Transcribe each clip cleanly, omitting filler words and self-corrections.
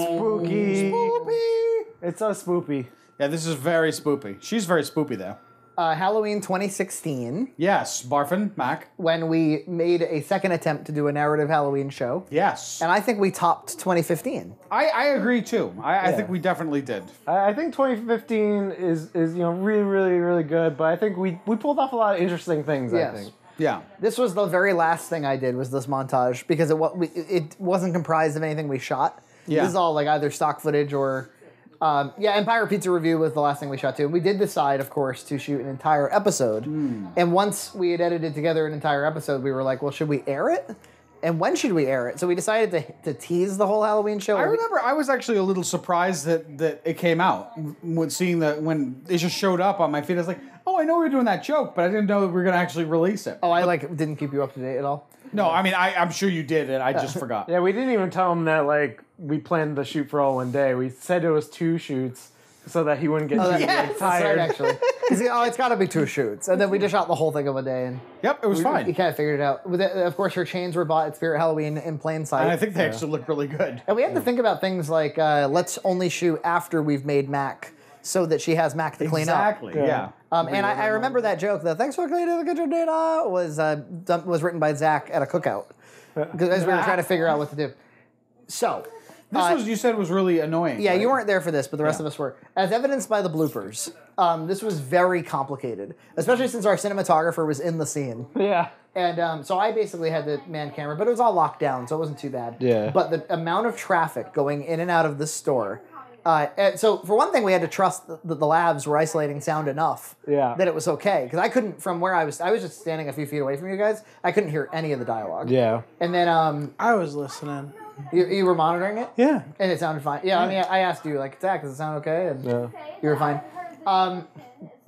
Spooky. Spoopy. It's so spoopy. Yeah, this is very spoopy. She's very spoopy, though. Halloween 2016, Yes, Barfin, Mac. when we made a second attempt to do a narrative Halloween show. Yes. And I think we topped 2015. I agree, too. I think we definitely did. I think 2015 is really, really, really good, but I think we pulled off a lot of interesting things, Yes. I think. Yeah. This was the very last thing I did was this montage because it wasn't comprised of anything we shot. Yeah. This is all like either stock footage or... Empire Pizza Review was the last thing we shot too. We did decide, of course, to shoot an entire episode. And once we had edited together an entire episode, we were like, well, should we air it? And when should we air it? So we decided to tease the whole Halloween show. I remember I was actually a little surprised that it came out when when it just showed up on my feed. I was like, oh, I know we were doing that joke, but I didn't know we were going to actually release it. Oh, I didn't keep you up to date at all? No, I mean, I'm sure you did, and I just forgot. Yeah, we didn't even tell him that, we planned the shoot for all one day. We said it was 2 shoots so that he wouldn't get too That's tired. right, actually. It's got to be 2 shoots. And then we just shot the whole thing of a day. And Yep, it was fine. We kind of figured it out. Of course, her chains were bought at Spirit Halloween in plain sight. And I think they actually look really good. And we had to think about things like, let's only shoot after we've made Mac so that she has Mac to clean up. Exactly, yeah. And I remember that joke, the thanks for cleaning the kitchen data, was written by Zach at a cookout. Because as we were trying to figure out what to do. So... You said was really annoying. Yeah, right? you weren't there for this, but the rest of us were. As evidenced by the bloopers, this was very complicated, especially since our cinematographer was in the scene. Yeah. And so I basically had the man camera, but it was all locked down, so it wasn't too bad. Yeah. But the amount of traffic going in and out of this store... so for one thing, we had to trust that the labs were isolating sound enough that it was okay. Because I couldn't, from where I was just standing a few feet away from you guys, I couldn't hear any of the dialogue. Yeah. And then... I was listening. You were monitoring it? Yeah. And it sounded fine. Yeah, I mean, I asked you, Zach, does it sound okay? And you were fine.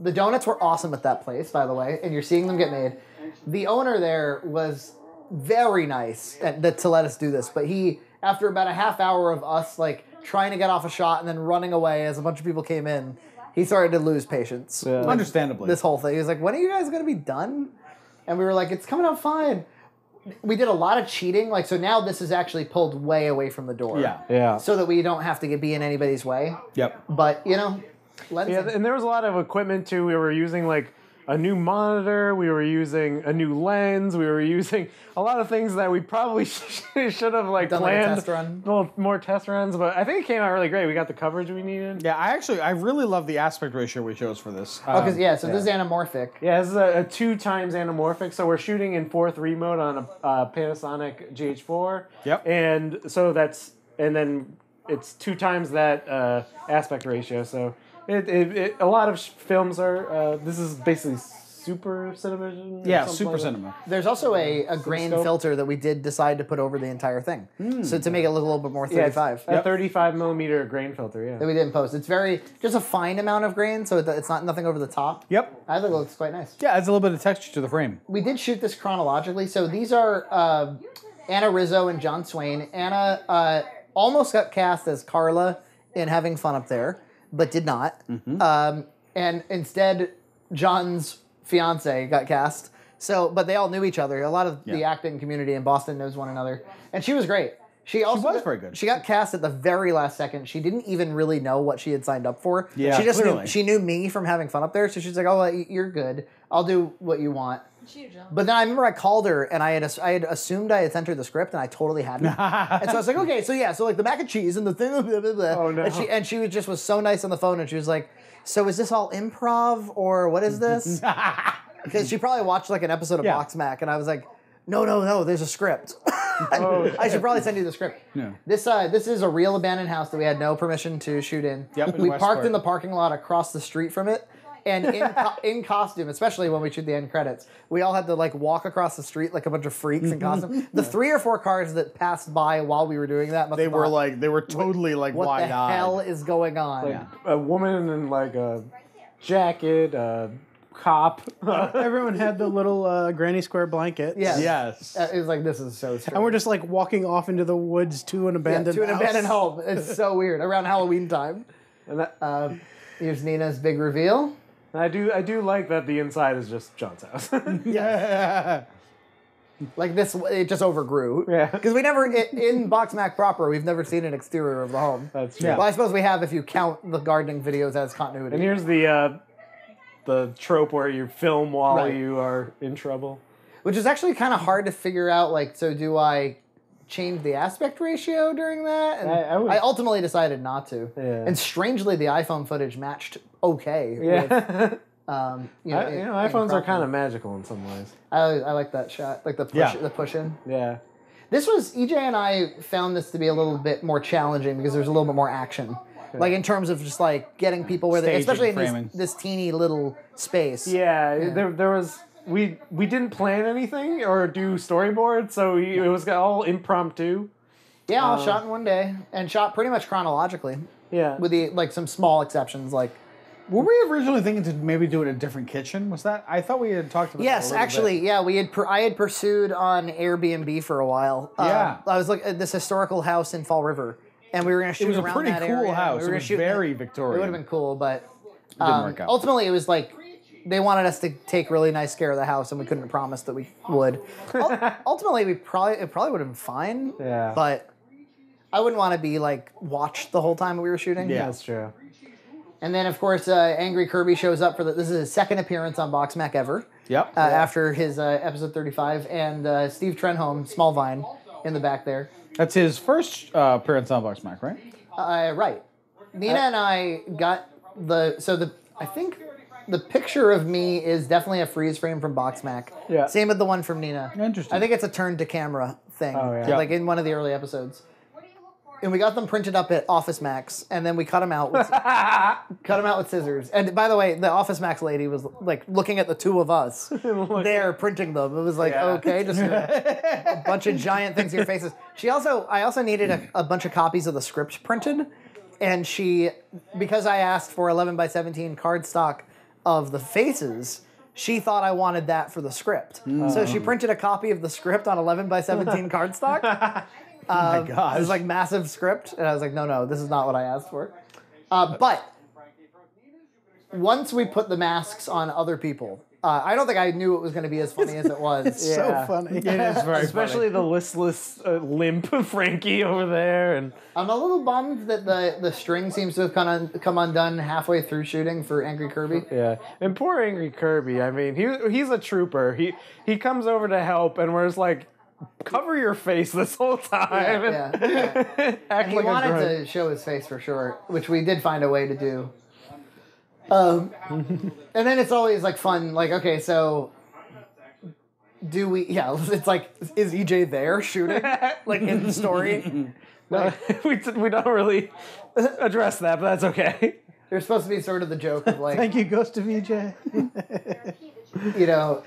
The donuts were awesome at that place, by the way, and you're seeing them get made. The owner there was very nice to let us do this, but he, after about a half hour of us, trying to get off a shot and then running away as a bunch of people came in, he started to lose patience. Yeah. Understandably. This whole thing. He was like, when are you guys going to be done? And we were like, it's coming out fine. We did a lot of cheating, so now this is actually pulled way away from the door. Yeah. Yeah. So that we don't have to be in anybody's way. Yep. But, Yeah, and there was a lot of equipment, too. We were using, a new monitor. We were using a new lens. We were using a lot of things that we probably should have, done planned. a test run. Well, more test runs, but I think it came out really great. We got the coverage we needed. Yeah, I really love the aspect ratio we chose for this. So this is anamorphic. Yeah, this is a 2 times anamorphic, so we're shooting in 4:3 mode on a Panasonic GH4. Yep. And so then it's 2 times that aspect ratio. So a lot of films are. This is basically super cinema. Yeah, super cinema. There's also a grain scope. filter that we did decide to put over the entire thing. So to make it look a little bit more Yeah, 35. a 35 millimeter grain filter. Yeah. That we didn't post. It's just a fine amount of grain, so it's not nothing over the top. Yep. I think it looks quite nice. Yeah, adds a little bit of texture to the frame. We did shoot this chronologically. So these are Anna Rizzo and John Swain. Anna almost got cast as Carla in Having Fun Up There, but did not. And instead, John's fiance got cast. But they all knew each other. A lot of the acting community in Boston knows one another. And she was great. She was very good. She got cast at the very last second. She didn't even really know what she had signed up for. Yeah, she just clearly. knew, she knew me from Having Fun Up There, so she's like, "Oh, you're good. I'll do what you want." But then I remember I called her and I had assumed I had sent her the script and I totally hadn't. And so I was like, okay, so the mac and cheese and the thing, blah, blah, blah. Oh, no. And she was so nice on the phone and she was like, so is this all improv or what is this? Because she probably watched an episode of BoxMac and I was like, no, there's a script. I should probably send you the script. Yeah. This is a real abandoned house that we had no permission to shoot in. Yep, We in parked Westport. in the parking lot across the street from it. And in costume, especially when we shoot the end credits, we all had to walk across the street like a bunch of freaks in costume. The 3 or 4 cars that passed by while we were doing that must They have were thought, they were totally what the wide-eyed. hell is going on? A woman in a jacket, a cop. Everyone had the little granny square blanket. Yes. Yes. It was like, this is so strange. And we're just walking off into the woods to an abandoned to an house. abandoned home. It's so weird. Around Halloween time. And that, Here's Nina's big reveal. I do like that the inside is just John's house. Yeah. Like this, it just overgrew. Yeah. Because we never, in BoxMac proper, we've never seen an exterior of the home. That's true. Yeah. Well, I suppose we have if you count the gardening videos as continuity. And here's the trope where you film while Right. you are in trouble. Which is actually kind of hard to figure out. Like, so do I change the aspect ratio during that? And I would- I ultimately decided not to. Yeah. And strangely, the iPhone footage matched okay. Yeah. With, iPhones are kind of magical in some ways. I like that shot, like the push in. Yeah. This was EJ and I found this to be a little bit more challenging because there's a little bit more action, like in terms of just like getting people where they, Staging, especially in framing. this teeny little space. Yeah, there was we didn't plan anything or do storyboards, so it was all impromptu. Yeah, all shot in one day and shot pretty much chronologically, Yeah. with the like some small exceptions like. Were we originally thinking to maybe do it in a different kitchen? Was that? I thought we had talked about. Yes, that a little actually, bit. yeah, I had pursued on Airbnb for a while. Yeah. I was looking at this historical house in Fall River, and we were going to shoot It was a around pretty that cool area. house. We were It gonna was shoot very It Victorian. would have been cool, but didn't work out. ultimately it was like they wanted us to take really nice care of the house, and we couldn't promise that we would. Ultimately, it probably would have been fine. Yeah. But I wouldn't want to be like watched the whole time we were shooting. Yeah. That's true. And then of course Angry Kirby shows up for this is his second appearance on BoxMac ever. Yep. After his episode 35, and Steve Trenholm, Smallvine, in the back there. That's his first appearance on BoxMac, right? Right. Nina and I got I think the picture of me is definitely a freeze frame from BoxMac. Yeah. Same with the one from Nina. Interesting. I think it's a turn to camera thing. Oh, yeah. Like in one of the early episodes. And we got them printed up at Office Max, and then we cut them out with scissors. And by the way, the Office Max lady was like looking at the two of us there printing them. It was like, Yeah. okay, just a bunch of giant things to your faces. I also needed a bunch of copies of the script printed, and because I asked for 11 by 17 cardstock of the faces, she thought I wanted that for the script. So she printed a copy of the script on 11 by 17 cardstock. Oh my gosh. It was like massive script, and I was like, no, this is not what I asked for. But once we put the masks on other people, I don't think I knew it was going to be as funny as it was. It's so funny. It is very Especially the listless, limp Frankie over there, and I'm a little bummed that the string seems to have come undone halfway through shooting for Angry Kirby. yeah, and poor Angry Kirby. I mean, he's a trooper. He comes over to help, and we're just like, cover your face this whole time. Yeah. Act And he like a wanted grunt. to show his face for sure, which we did find a way to do. And then it's always like fun, like, okay, so do we, it's like, is EJ there shooting? Like in the story? No, we don't really address that, but that's okay. There's supposed to be sort of the joke of like, Thank you, Ghost of EJ. you know,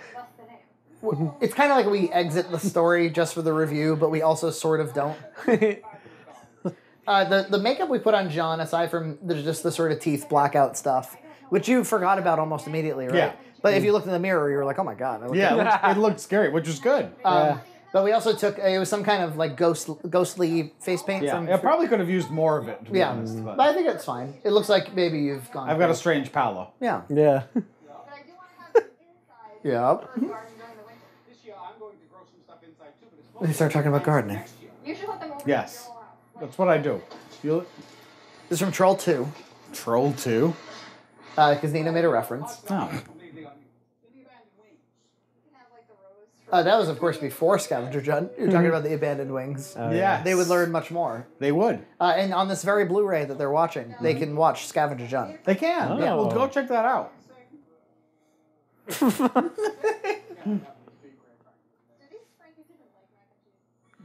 it's kind of like we exit the story just for the review, but we also sort of don't. The makeup we put on John, aside from just the sort of teeth blackout stuff, which you forgot about almost immediately, right? Yeah. But if you looked in the mirror, you were like, oh my God. I look Yeah, it looked scary, which was good. But we also took, it was some kind of like ghostly face paint. Yeah, from, I probably could have used more of it, to be yeah. honest. But But I think it's fine. It looks like maybe you've gone. I've got a strange palo. Yeah. Yeah. Yeah. They start talking about gardening. Yes, that's what I do. This is from Troll 2, Troll 2? because Nina made a reference. Oh. That was, of course, before Scavenger Junt. You're talking about the abandoned wings. Yes. They would learn much more. They would. And on this very Blu-ray that they're watching, they can watch Scavenger Junt. They can. Oh. Yeah, well, go check that out.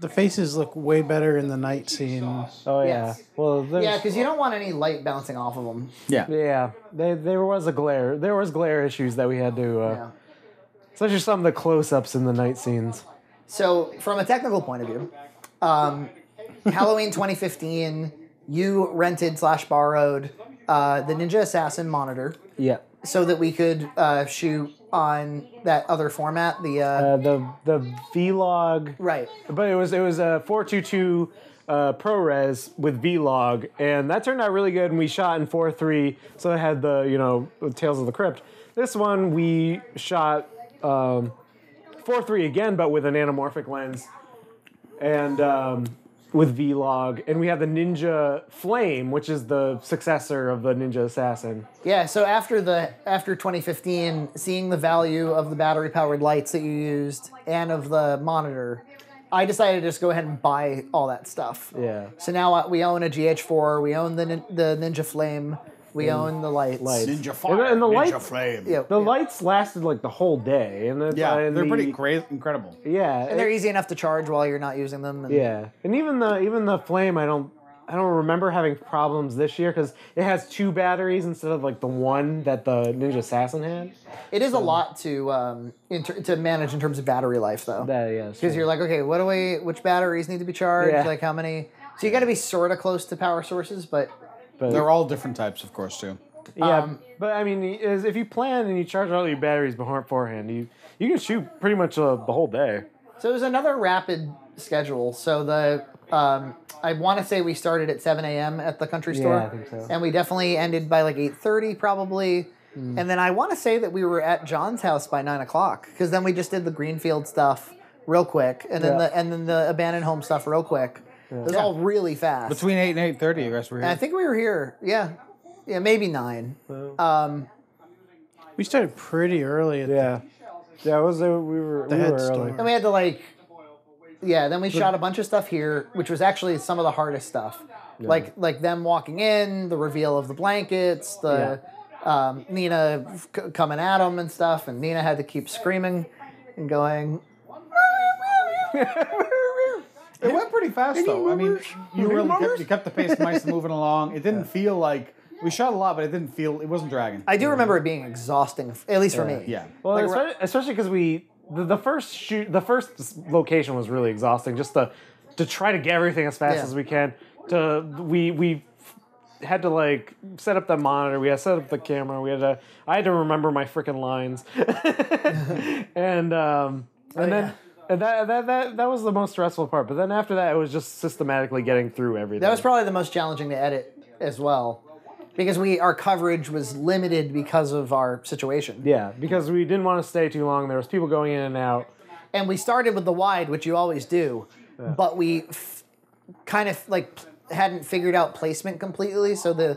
The faces look way better in the night scene. Oh yeah. Yes. Well, Yeah, because you don't want any light bouncing off of them. Yeah. yeah. There was glare issues that we had to, Yeah. especially some of the close-ups in the night scenes. So, from a technical point of view, Halloween 2015, you rented / borrowed the Ninja Assassin monitor Yeah. so that we could shoot on that other format, the Vlog. right. But it was a 422 ProRes with Vlog, and that turned out really good. And we shot in 4:3, so it had the Tales of the Crypt. This one we shot 4.3 again, but with an anamorphic lens, and with V-Log, and we have the Ninja Flame, which is the successor of the Ninja Assassin. Yeah, so after 2015, seeing the value of the battery-powered lights that you used and of the monitor, I decided to just go ahead and buy all that stuff. Yeah. So now we own a GH4, we own the Ninja Flame, we own the lights. Ninja Fire, And the Ninja lights, Flame. The lights lasted like the whole day, and They're pretty incredible. Yeah, And they're easy enough to charge while you're not using them. And yeah, and even the Flame, I don't remember having problems this year because it has 2 batteries instead of like the one that the Ninja Assassin had. It is a lot to manage in terms of battery life, though. Because you're like, okay, which batteries need to be charged? Yeah. Like how many? So you got to be sort of close to power sources, but They're all different types, of course, too. Yeah, but I mean, if you plan and you charge all your batteries beforehand, you can shoot pretty much the whole day. So it was another rapid schedule. So I want to say we started at 7 a.m. at the country store. Yeah, I think so. And we definitely ended by like 8:30 probably. And then I want to say that we were at John's house by 9 o'clock because then we just did the Greenfield stuff real quick, and then the abandoned home stuff real quick. It was all really fast. Between 8 and 8:30, you guys were here. And I think we were here. Yeah, maybe 9. We started pretty early. Yeah, it was. We were head early. store. And we had to then we shot a bunch of stuff here, which was actually some of the hardest stuff. Yeah. Like them walking in, the reveal of the blankets, Nina coming at them and stuff, and Nina had to keep screaming and going. It went pretty fast, though. I mean, you kept the pace nice and moving along. It didn't feel like we shot a lot, but it wasn't dragging. I do remember it being exhausting, at least for me. Yeah. Well, especially because the first location was really exhausting. Just to try to get everything as fast as we can. We had to set up the monitor. We had to set up the camera. I had to remember my freaking lines, and that was the most stressful part. But then after that, it was just systematically getting through everything. That was probably the most challenging to edit as well, because our coverage was limited because of our situation. Yeah, because we didn't want to stay too long. There was people going in and out, and we started with the wide, which you always do, but we kind of hadn't figured out placement completely. So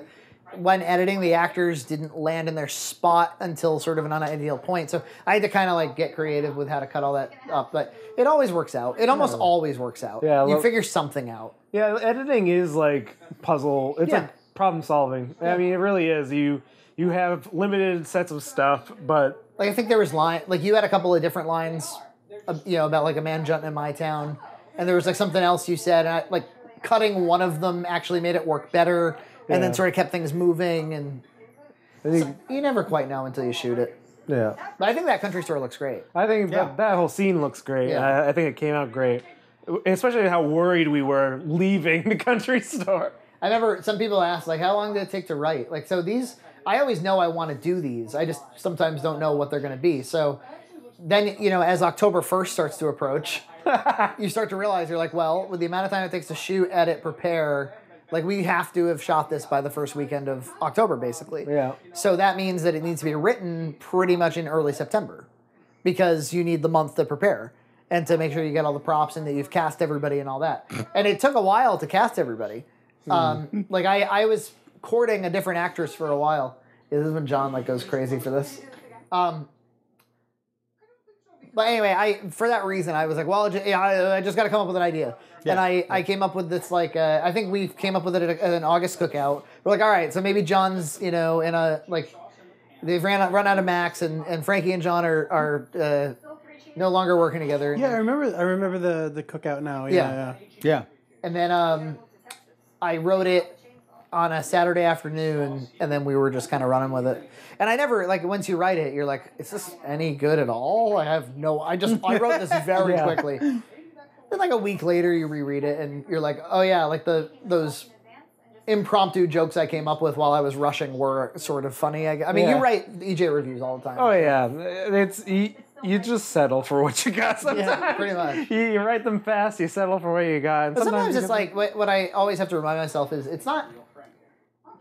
when editing, the actors didn't land in their spot until sort of an unideal point. So I had to kind of get creative with how to cut all that up. But it always works out. It almost always works out. Yeah, you figure something out. Yeah, editing is puzzle. It's like problem solving. Yeah. I mean, it really is. You have limited sets of stuff, but I think there was you had a couple of different lines, about a man Junt in my town, and there was something else you said, and cutting one of them actually made it work better. And then sort of kept things moving, and you never quite know until you shoot it. Yeah. But I think that country store looks great. I think that whole scene looks great. Yeah. I think it came out great. Especially how worried we were leaving the country store. I remember some people asked, how long did it take to write? So these, I always know I want to do these. I just sometimes don't know what they're going to be. So then, as October 1st starts to approach, you start to realize, you're well, with the amount of time it takes to shoot, edit, prepare, we have to have shot this by the first weekend of October, basically. Yeah. So that means that it needs to be written pretty much in early September, because you need the month to prepare and to make sure you get all the props and that you've cast everybody and all that. And it took a while to cast everybody. I was courting a different actress for a while. This is when John goes crazy for this. But anyway, for that reason, I was I just got to come up with an idea. Yeah. And I came up with this, I think we came up with it at an August cookout. We're all right, so maybe John's, in a, they've run out of Max, and Frankie and John are no longer working together. Yeah, I remember the cookout now. Yeah. And then I wrote it on a Saturday afternoon, and then we were just kind of running with it. And I never, once you write it, you're is this any good at all? I wrote this very quickly. Then a week later, you reread it, and you're oh yeah, those impromptu jokes I came up with while I was rushing were sort of funny. I mean, you write EJ reviews all the time. Oh yeah, you just settle for what you got sometimes. Yeah, pretty much. You write them fast, you settle for what you got. And but sometimes it's what I always have to remind myself is it's not,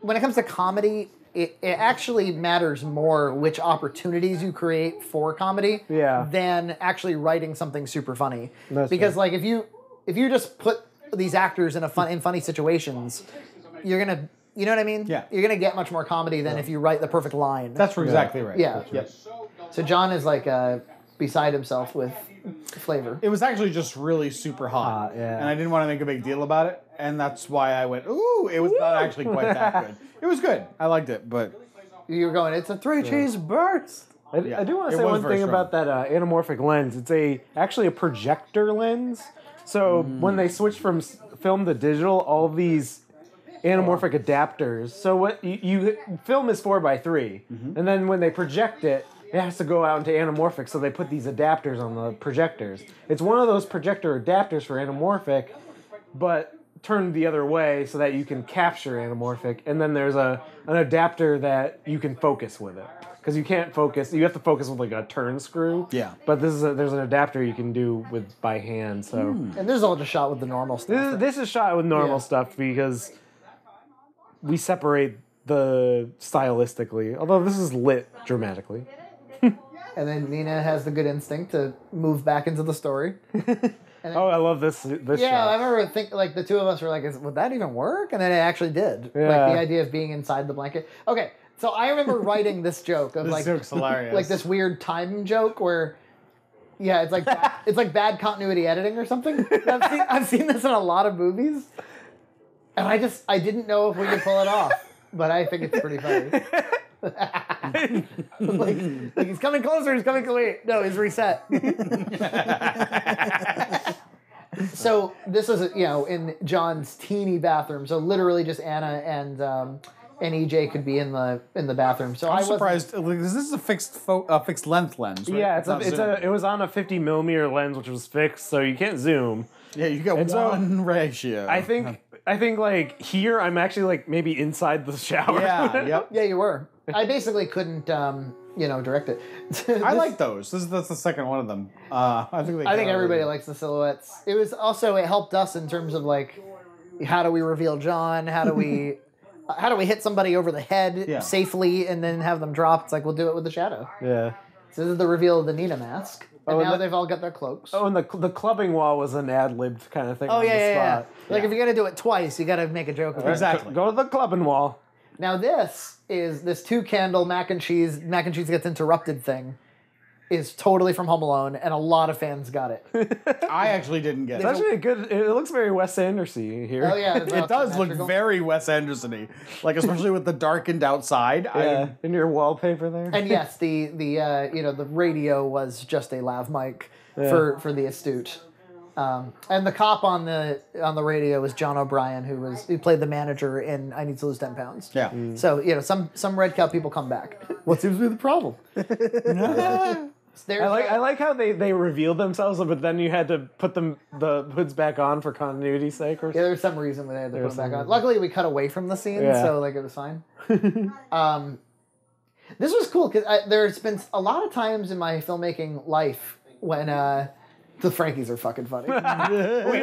when it comes to comedy, it actually matters more which opportunities you create for comedy than actually writing something super funny. Because like if you just put these actors in funny situations, you're gonna, you know what I mean? Yeah. You're gonna get much more comedy than if you write the perfect line. That's exactly right. Yeah. Yep. So John is like beside himself with flavor. It was actually just really super hot, and I didn't want to make a big deal about it, and that's why I went, ooh, it was not actually quite that good. It was good. I liked it, but... You were going, it's a 3-cheese burst. I do want to say one thing about that anamorphic lens. It's actually a projector lens. So when they switch from film to digital, all these anamorphic adapters. So what you film is 4:3, and then when they project it, it has to go out into anamorphic, so they put these adapters on the projectors. It's one of those projector adapters for anamorphic, but turned the other way so that you can capture anamorphic, and then there's an adapter that you can focus with it. Because you can't focus, you have to focus with like a turn screw. Yeah. But there's an adapter you can do by hand, so... And this is all just shot with the normal stuff. This is shot with normal stuff because we separate the stylistically, although this is lit dramatically. And then Nina has the good instinct to move back into the story. Oh, I love this shot. I remember like the two of us were like, would that even work? And then it actually did. Yeah. Like the idea of being inside the blanket. Okay, so I remember writing this joke of This like joke's hilarious. like this weird time joke where it's like it's like bad continuity editing or something. I've seen this in a lot of movies. And I didn't know if we could pull it off, but I think it's pretty funny. like he's coming closer, he's coming closer. No, he's reset. So this is in John's teeny bathroom. So literally just Anna and EJ could be in the bathroom. So I'm surprised. This is a fixed length lens, right? Yeah, it was on a 50 millimeter lens, which was fixed, so you can't zoom. Yeah, you got one ratio. I think like here I'm actually like maybe inside the shower. Yeah, yep. Yeah, you were. I basically couldn't, direct it. I like those. That's the second one of them. I think everybody likes the silhouettes. It was also, it helped us in terms of like, how do we reveal John? How do we hit somebody over the head safely and then have them drop? It's like, we'll do it with the shadow. Yeah. So this is the reveal of the Nina mask. And now they've all got their cloaks. Oh, and the clubbing wall was an ad-libbed kind of thing on the spot. Yeah. Like if you're going to do it twice, you got to make a joke of it. Exactly. Go to the clubbing wall. Now this is this 2-candle mac and cheese gets interrupted thing is totally from Home Alone, and a lot of fans got it. I actually didn't get It's it. actually a good. It looks very Wes Anderson-y here. Oh yeah, It does look very Wes Anderson-y, like especially with the darkened outside. Yeah, in your wallpaper there. And yes, the radio was just a lav mic for the astute. And the cop on the radio was John O'Brien, who played the manager in I Need to Lose 10 Pounds. Yeah. So some red cow people come back. What seems to be the problem? I like how they revealed themselves, but then you had to put the hoods back on for continuity's sake. Or yeah, there was some reason they had to put them back on. Luckily, we cut away from the scene, so like it was fine. This was cool because there's been a lot of times in my filmmaking life when the Frankies are fucking funny.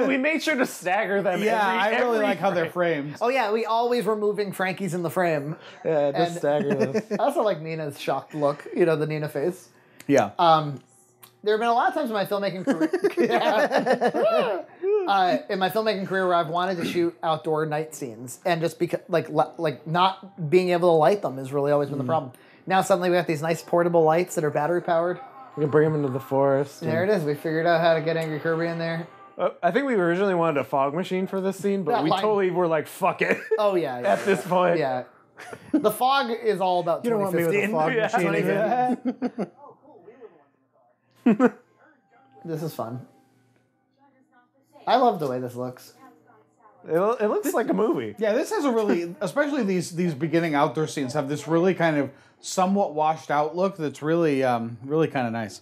we made sure to stagger them. I really like how they're framed. Oh yeah, we always were moving Frankies in the frame. Yeah, just stagger them. I also like Nina's shocked look, the Nina face. Yeah. There have been a lot of times in my filmmaking career, where I've wanted to shoot outdoor night scenes, and just because like not being able to light them has really always been the problem. Now suddenly we have these nice portable lights that are battery powered. We can bring them into the forest. There it is. We figured out how to get Angry Kirby in there. I think we originally wanted a fog machine for this scene, but we totally were like, fuck it. Oh yeah. At this point. Yeah. The fog is all about 2015. You don't want me with a fog machine. This is fun. I love the way this looks. It looks like a movie. Yeah, this has a really, especially these beginning outdoor scenes have this really kind of somewhat washed out look that's really really kind of nice.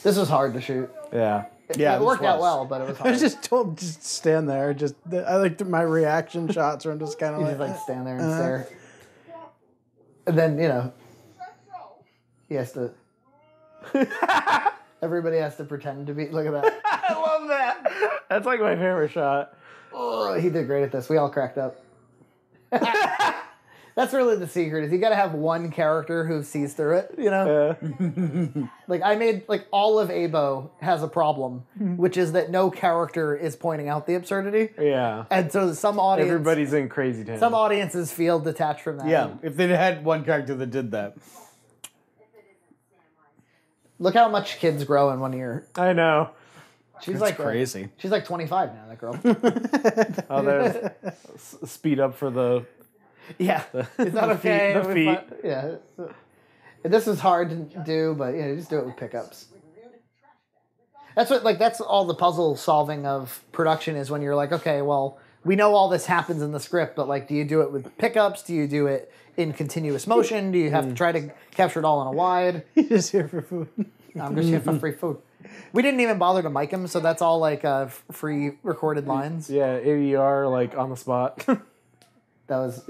This was hard to shoot. Yeah. It worked out well, but it was hard. I was just told just stand there. I like my reaction shots where I'm just kind of You like, just like stand there and stare. And then, he has to... Everybody has to pretend to be... Look at that. I love that. That's like my favorite shot. Oh, he did great at this. We all cracked up. That's really the secret. Is you got to have one character who sees through it. You know. Like I made like all of Abo has a problem, which is that no character is pointing out the absurdity. Yeah. And so Everybody's in crazy town. Some audiences feel detached from that. Yeah, if they had one character that did that. Look how much kids grow in 1 year. I know. She's That's crazy. She's like 25 now, that girl. Oh, there's speed up for the Yeah. It's not okay. the feet. Yeah. This is hard to do, but just do it with pickups. That's all the puzzle solving of production is when you're like, okay, well, we know all this happens in the script, but like, do you do it with pickups? Do you do it in continuous motion? Do you have to try to capture it all in a wide? You're just here for food. I'm just here for free food. We didn't even bother to mic him, so that's all like free recorded lines. Yeah, ADR like on the spot. That was,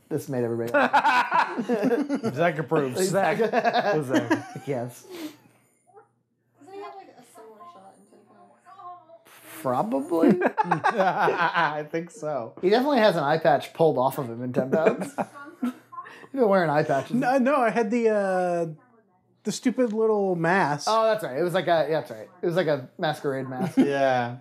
this made everybody. Zach approves. Zach. Yes. Doesn't he have like a similar shot in TikTok? Probably. I think so. He definitely has an eye patch pulled off of him in 10 pounds. You've been wearing eye patches. No, I had the stupid little mask. Oh, that's right. It was like that's right. It was like a masquerade mask. Yeah.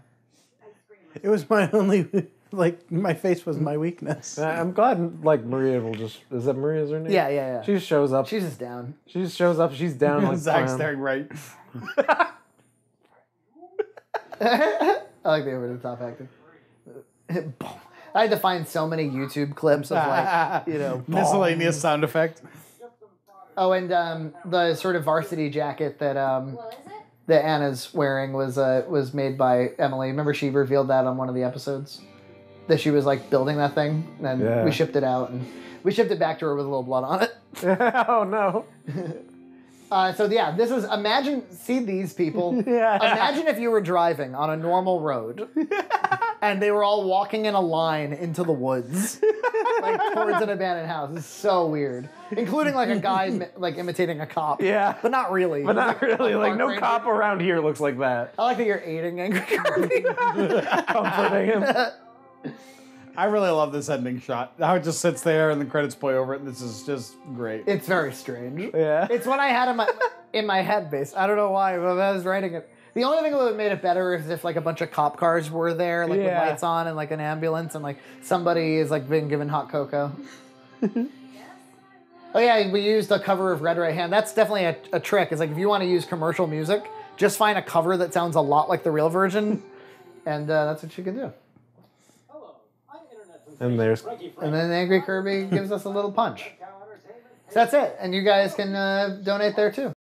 It was my only, my face was my weakness. I'm glad like Maria will just is that Maria's her name? Yeah. She just shows up. She's just down. She just shows up, she's down like Zach's clam. staring right. I like the over the top acting. I had to find so many YouTube clips of Miscellaneous sound effect. Oh, and the sort of varsity jacket that What is it? that Anna's wearing was made by Emily. Remember she revealed that on one of the episodes? That she was like building that thing, and we shipped it out, and we shipped it back to her with a little blood on it. Oh no. This is see these people. Yeah. Imagine if you were driving on a normal road and they were all walking in a line into the woods, like towards an abandoned house. It's so weird, including like a guy like imitating a cop. Yeah. but not really. But not really. Like park no ranger. cop around here looks like that. I like that you're aiding Angry Kirby. Comforting him. I really love this ending shot. How it just sits there and the credits play over it. This is just great. It's very strange. Yeah. It's what I had in my head base. I don't know why, but I was writing it. The only thing that would have made it better is if like a bunch of cop cars were there, like with lights on and like an ambulance, and like somebody is like being given hot cocoa. Oh yeah, we used the cover of Red Right Hand. That's definitely a trick. It's like if you want to use commercial music, just find a cover that sounds a lot like the real version, and that's what you can do. And there's And then Angry Kirby gives us a little punch. So that's it, and you guys can donate there too.